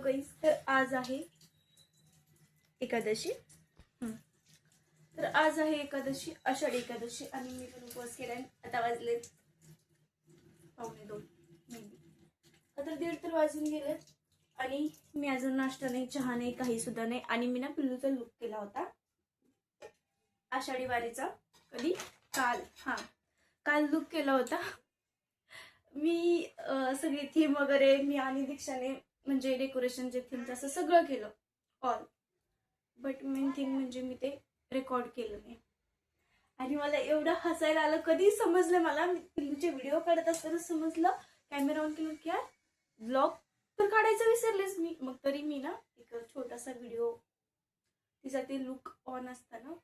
गाईस, तर आज आहे एकादशी. तर आज आहे एकादशी, आषाढी एकादशी आणि मी पण उपवास केलाय. आता वाजले 1:45. आता 1:30 तर वाजून गेले आणि मी अजून नाश्ता नाही, चहा नाही, काही सुद्धा नाही. आणि मी ना पिल्लूचा लुक केला होता आषाढी वारीचा. कधी? काल. काल लुक केला होता मी. सगळी थीम वगैरे मी आणि दीक्षाने, म्हणजे डेकोरेशनचे थीम असं सगळं केलं ऑल. बट मेन थिंग म्हणजे मी ते रेकॉर्ड केलं नाही. आणि मला एवढं हसायला आलं, कधी समजलं मला, मी पिल्लूचे व्हिडिओ काढत असताना समजलं, कॅमेरा ऑन केलं की यार ब्लॉग तर काढायचं विसरलेच मी. मग तरी मी ना एक छोटासा व्हिडिओ तिचा ते लुक ऑन असताना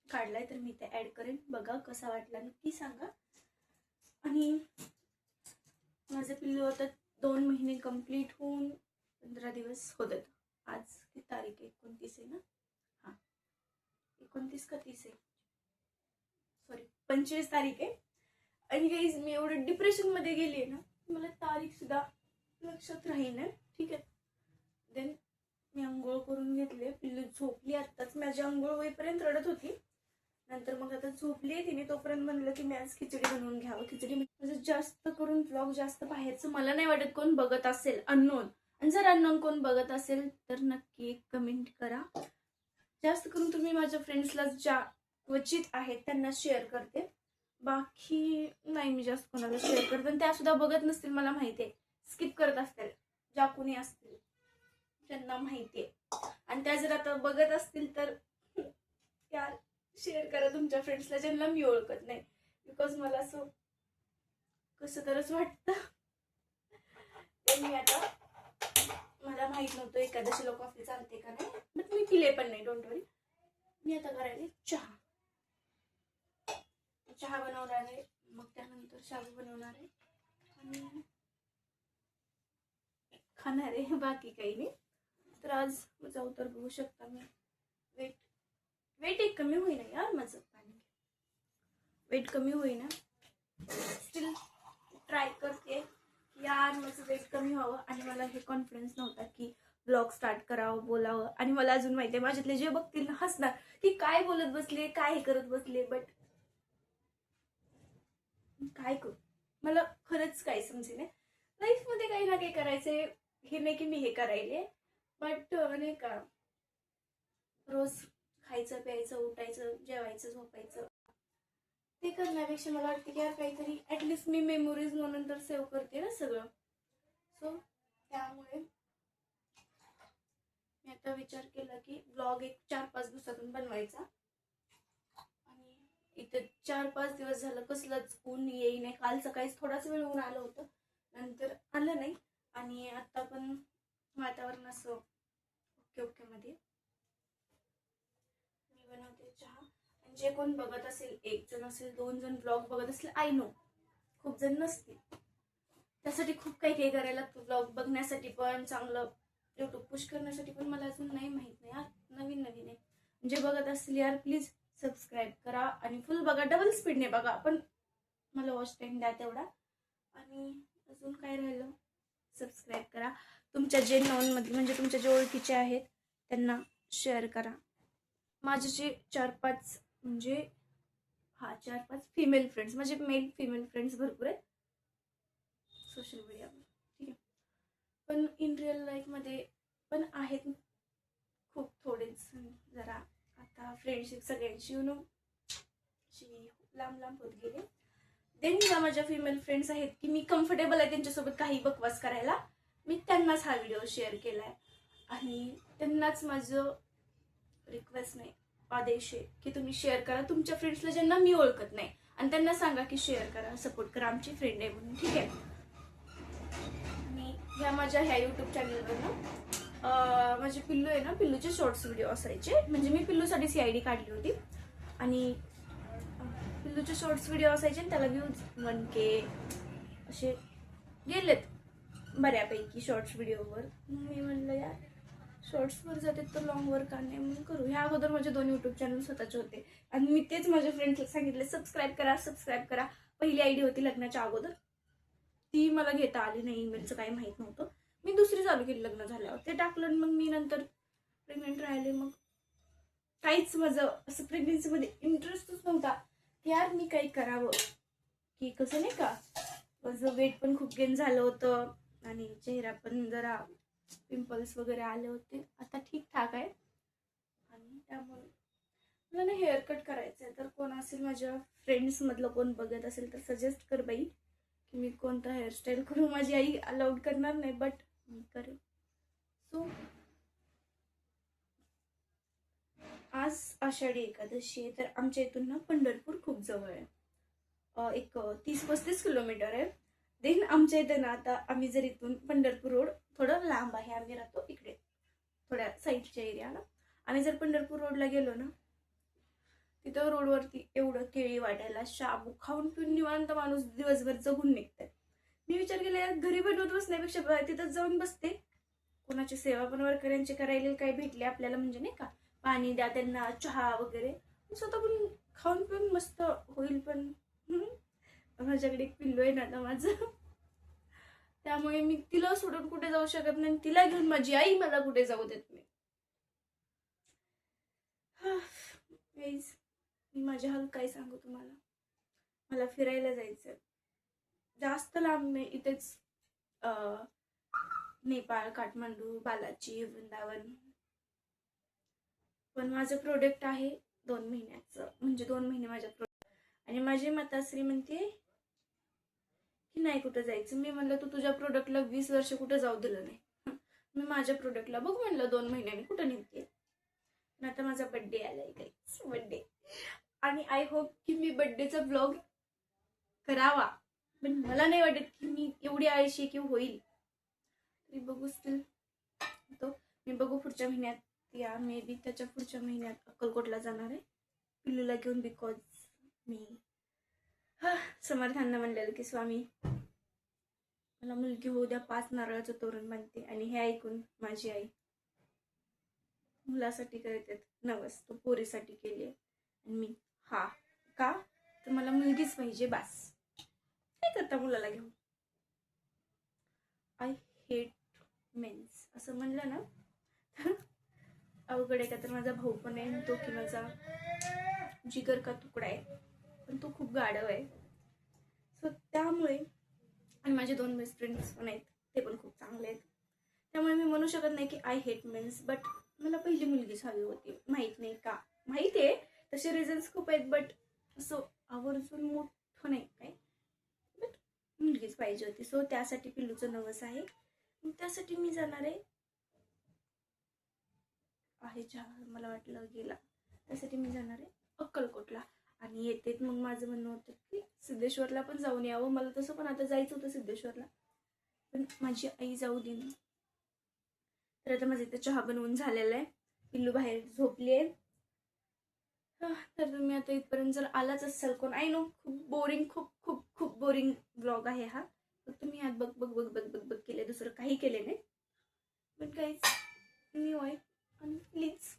काढलाय, तर मी ते ऍड करेन. बघा कसा वाटला नक्की सांगा. आणि माझं पिल्लू आता 2 महिने कंप्लीट होऊन 15 दिवस होतात. आज किती तारीख आहे? 29 आहे ना? 29 का 30 आहे? सॉरी, 25 तारीख आहे. आणि गाईज मी एवढं डिप्रेशन मध्ये गेली आहे ना, मला तारीख सुद्धा लक्षात राहील. ठीक आहे. देन मी आंघोळ करून घेतले, पिल्लू झोपली आत्ताच. माझी आंघोळ होईपर्यंत रडत होती. नंतर मग आता झोपली तिने, तोपर्यंत म्हणलं की मी आज खिचडी बनवून घ्यावं. खिचडी म्हणजे जास्त करून व्लॉग जास्त बाहेरचं मला नाही वाटत कोण बघत असेल, अननोन. आणि जर अननोन कोण बघत असेल तर नक्की कमेंट करा. जास्त करून तुम्ही माझ्या फ्रेंड्सला ज्या क्वचित आहेत त्यांना शेअर करते, बाकी नाही मी जास्त कोणाला शेअर करते. आणि त्या सुद्धा बघत नसतील मला माहिती आहे, स्किप करत असतील ज्या कोणी असतील त्यांना माहिती आहे. आणि त्या जर आता बघत असतील तर त्या शेअर करा तुमच्या फ्रेंड्सला ज्यांना मी ओळखत नाही. बिकॉज मला असं कसं तरच वाटतं. मी आता, मला माहित नव्हतं एकादशीला कॉफी चालते का नाही, बट मी पिले पण नाही, डोंट वरी. मी आता करायला चहा बनवणार आहे, मग त्यानंतर शाबू बनवणार आहे आणि खाणार आहे, बाकी काही नाही. तर आज माझा उतर बघू शकता मी. वेट एक कमी होईना यार माझं. पाणी वेट कमी होईना, स्टील ट्राय करते यार माझं वेट कमी व्हावं. आणि मला हे कॉन्फिडन्स नव्हता की ब्लॉग स्टार्ट करावं, बोलावं. आणि मला अजून माहिती आहे माझ्यातले जे बघतील ना हसणार की काय बोलत बसले, काय हे करत बसले. बट काय करू, मला खरंच काही समजे नाही. लाईफ मध्ये काही ना काही करायचंय. हे नाही की मी हे करायले, बट नाही का रोज खायचं, प्यायचं, उठायचं, जेवायचं, झोपायचं, ते करण्यापेक्षा मला वाटतं की यार काहीतरी ऍटलिस्ट मी मेमोरीज म्हणून तर सेव्ह करते ना सगळं. सो त्यामुळे मी आता विचार केला की ब्लॉग एक 4-5 दिवसातून बनवायचा. आणि इथे 4-5 दिवस झालं कसलंच ऊन येई नाही. काल सकाळीच थोडाच वेळ ऊन आलं होतं, नंतर आलं नाही. आणि आता पण वातावरण असं ओके मध्ये. मी बनवते चहा. आणि जे कोण बघत असेल, 1 जण असेल, 2 जण ब्लॉग बघत असेल, आय नो खूप जण नसतील, त्यासाठी खूप काही करायला लागतं. ब्लॉग बघण्यासाठी पण, चांगलं युट्यूब पुश करण्यासाठी पण. मला अजून नाही माहित नाही यार, नवीन आहे. जे बघत असतील यार प्लीज सबस्क्राईब करा आणि फुल बघा, डबल स्पीडने बघा, पण मला वॉच टाइम द्या तेवढा. आणि अजून काय राहिलं, सबस्क्राईब करा. तुमच्या जे नॉनमध्ये म्हणजे तुमच्या जे ओळखीचे आहेत त्यांना शेअर करा. माझे जे 4-5 म्हणजे 4-5 फिमेल फ्रेंड्स, म्हणजे मेल फिमेल फ्रेंड्स भरपूर आहेत सोशल मीडियावर, ठीक आहे. पण इन रिअल लाईफ मध्ये पण आहेत खूप थोडेच जरा. आता फ्रेंडशिप सगळ्यांची लांब होत गेले. देन ज्या माझ्या फिमेल फ्रेंड्स आहेत की मी कम्फर्टेबल आहे त्यांच्यासोबत काही बकवास करायला, मी त्यांनाच हा व्हिडिओ शेअर केलाय. आणि त्यांनाच माझं रिक्वेस्ट नाही, आदेश आहे की तुम्ही शेअर करा तुमच्या फ्रेंड्सला ज्यांना मी ओळखत नाही. आणि त्यांना सांगा की शेअर करा, सपोर्ट करा, आमची फ्रेंड आहे म्हणून, ठीक आहे. आणि ह्या माझ्या युट्यूब चॅनलवर ना माझे पिल्लू आहे ना, पिल्लूचे शॉर्ट्स व्हिडिओ असायचे. म्हणजे मी पिल्लूसाठी CID काढली होती आणि पिल्लूचे शॉर्ट्स व्हिडिओ असायचे. आणि त्याला व्ह्यूज 1K असे गेलेत बऱ्यापैकी शॉर्ट्स व्हिडिओवर. मी म्हणलं यार शॉर्ट्सवर जाते तर लॉंगवर का नाही, म्हणून करू. ह्या अगोदर माझे 2 युट्यूब चॅनल स्वतःचे होते आणि मी तेच माझ्या फ्रेंड्सला सांगितले सबस्क्राईब करा. पहिली ID होती लग्नाच्या अगोदर, ती मला घेता आली नाही, ईमेलचं काही माहित नव्हतं. मी दुसरी चालू केली लग्न झाल्यावर, ते टाकलं आणि मग मी नंतर प्रेग्नेंट राहिले. मग काहीच माझं असं प्रेग्नेन्सीमध्ये इंटरेस्टच नव्हता की यार मी काही करावं, की कसं नाही का, माझं वेट पण खूप गेन झालं होतं आणि चेहरा पण जरा पिंपल्स वगैरे आले होते. आता ठीकठाक आहे. आणि त्यामुळे मला ना हेअर कट करायचं आहे. तर कोण असेल माझ्या फ्रेंड्स मधलं कोण बघत असेल तर सजेस्ट कर बाई की मी कोणता हेअरस्टाईल करू. माझी आई अलाउड करणार नाही बट मी करेन. सो आज आषाढी एकादशी आहे. तर आमच्या इथून ना पंढरपूर खूप जवळ आहे. एक 30-35 किलोमीटर आहे. देन आमच्या इथे ना आता आम्ही जर इथून पंढरपूर रोड थोडं लांब आहे, आम्ही राहतो इकडे थोड्या साईडच्या एरियाला. आम्ही जर पंढरपूर रोडला गेलो ना, तिथं रोडवरती एवढं केळी वाटायला, शाबू खाऊन पिऊन निवांत माणूस दिवसभर जगून निघतंय. मी विचार केला यार घरी बनवत बसण्यापेक्षा तिथं जाऊन बसते, कोणाची सेवा पण वारकऱ्यांची करायला काही भेटले आपल्याला, म्हणजे नाही का, पाणी द्या त्यांना, चहा वगैरे, स्वतः पण खाऊन पिऊन मस्त होईल. पण माझ्याकडे एक पिल्लू आहे ना आता माझं, त्यामुळे मी तिला सोडून कुठे जाऊ शकत नाही. तिला घेऊन माझी आई मला कुठे जाऊ देत नाही. मी माझ्या हाल काय सांगू तुम्हाला. मला फिरायला जायचं जास्त लांब नाही, इथेच नेपाळ, काठमांडू, बालाजी, वृंदावन. पण माझं प्रोडक्ट आहे 2 महिन्याचं, म्हणजे 2 महिने माझ्या प्रोडक्ट. आणि माझी माताश्री म्हणते की नाही कुठं जायचं. मी म्हणलं तू तुझ्या प्रोडक्टला 20 वर्ष कुठं जाऊ दिलं नाही, मी माझ्या प्रोडक्टला बघ म्हणलं 2 महिन्याने कुठं निघते. आता माझा बर्थडे आलाय गाईस, बर्थडे. आणि आय होप की मी बर्थडेचा ब्लॉग करावा, पण मला नाही वाटत की मी एवढी आळशी की होईल. तरी बघू, स्टील तो मी बघू पुढच्या महिन्यात, या मे बी त्याच्या पुढच्या महिन्यात अक्कलकोटला जाणार आहे पिल्लूला घेऊन. बिकॉज मी समर्थांना म्हणलेलं की स्वामी मला मुलगी होऊ द्या, 5 नारळाचं तोरण बांधते. आणि हे ऐकून माझी आई मुलासाठी करतात नवस, तो पोरीसाठी केली. आणि मी हा का, तर मला मुलगीच पाहिजे बास. काय करता मुलाला घेऊन. आय हेट मेन्स असं म्हणलं ना अवघड आहे का. तर माझा भाऊ पण आहे, तो की माझा जिगर का तुकडा आहे, पण तो खूप गाढव आहे. सो त्यामुळे, आणि माझे 2 बेस्ट फ्रेंड्स पण आहेत, ते पण खूप चांगले आहेत. त्यामुळे मी म्हणू शकत नाही की आय हेट मेन्स. बट मला पहिली मुलगीच हवी होती, माहित नाही का, माहिती आहे तसे रिझन्स खूप आहेत, बट असं आवर्जून मोठं नाही काय, बट मुलगीच पाहिजे होती. सो त्यासाठी पिल्लूचं नवस आहे. त्यासाठी मी जाणार आहे मला वाटलं गेला, त्यासाठी मी जाणार आहे अक्कलकोटला. आणि येतेच मग माझं म्हणणं होतं की सिद्धेश्वरला पण जाऊन यावं. मला तसं पण आता जायचं होतं सिद्धेश्वरला, पण माझी आई जाऊ दे ना. तर आता माझं इथं चहा बनवून झालेला आहे, पिल्लू बाहेर झोपली आहे. तर तुम्ही आता इथपर्यंत जर आलाच असाल कोण, आय नो खूप बोरिंग, खूप खूप खूप बोरिंग ब्लॉग आहे हा. फक्त मी यात बघ बघ बघ बघ बघ बघ केले, दुसरं काही केले नाही. पण काहीच न्यू आहे. आणि प्लीज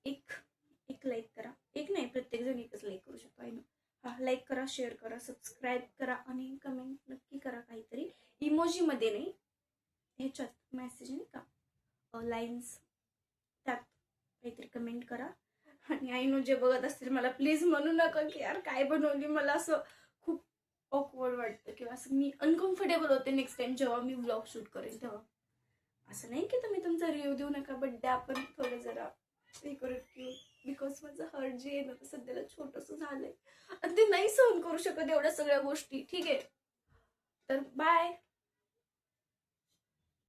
एक लाईक करा. एक नाही, प्रत्येक जण एकच लाईक करू शकतो, आहे ना. लाईक करा, शेअर करा, सबस्क्राईब करा आणि कमेंट नक्की करा काहीतरी. इमोजी मध्ये नाही, ह्याच्यात मेसेज नाही का, लाईन्स, त्यात काहीतरी कमेंट करा. आणि आई नो जे बघत असतील मला प्लीज म्हणू नका की यार काय बनवली. मला असं खूप ऑकवर्ड वाटतं किंवा असं मी अनकम्फर्टेबल होते नेक्स्ट टाइम जेव्हा मी व्लॉग शूट करेन तेव्हा. असं नाही की तुम्ही तुमचा रिव्ह्यू देऊ नका, बट द्या पण थोडं जरा हे करू की, बिकॉज माझं हार्ट जे आहे ना सध्याला छोटंसं झालंय आणि ते नाही सहन करू शकत एवढ्या सगळ्या गोष्टी. ठीक आहे, तर बाय.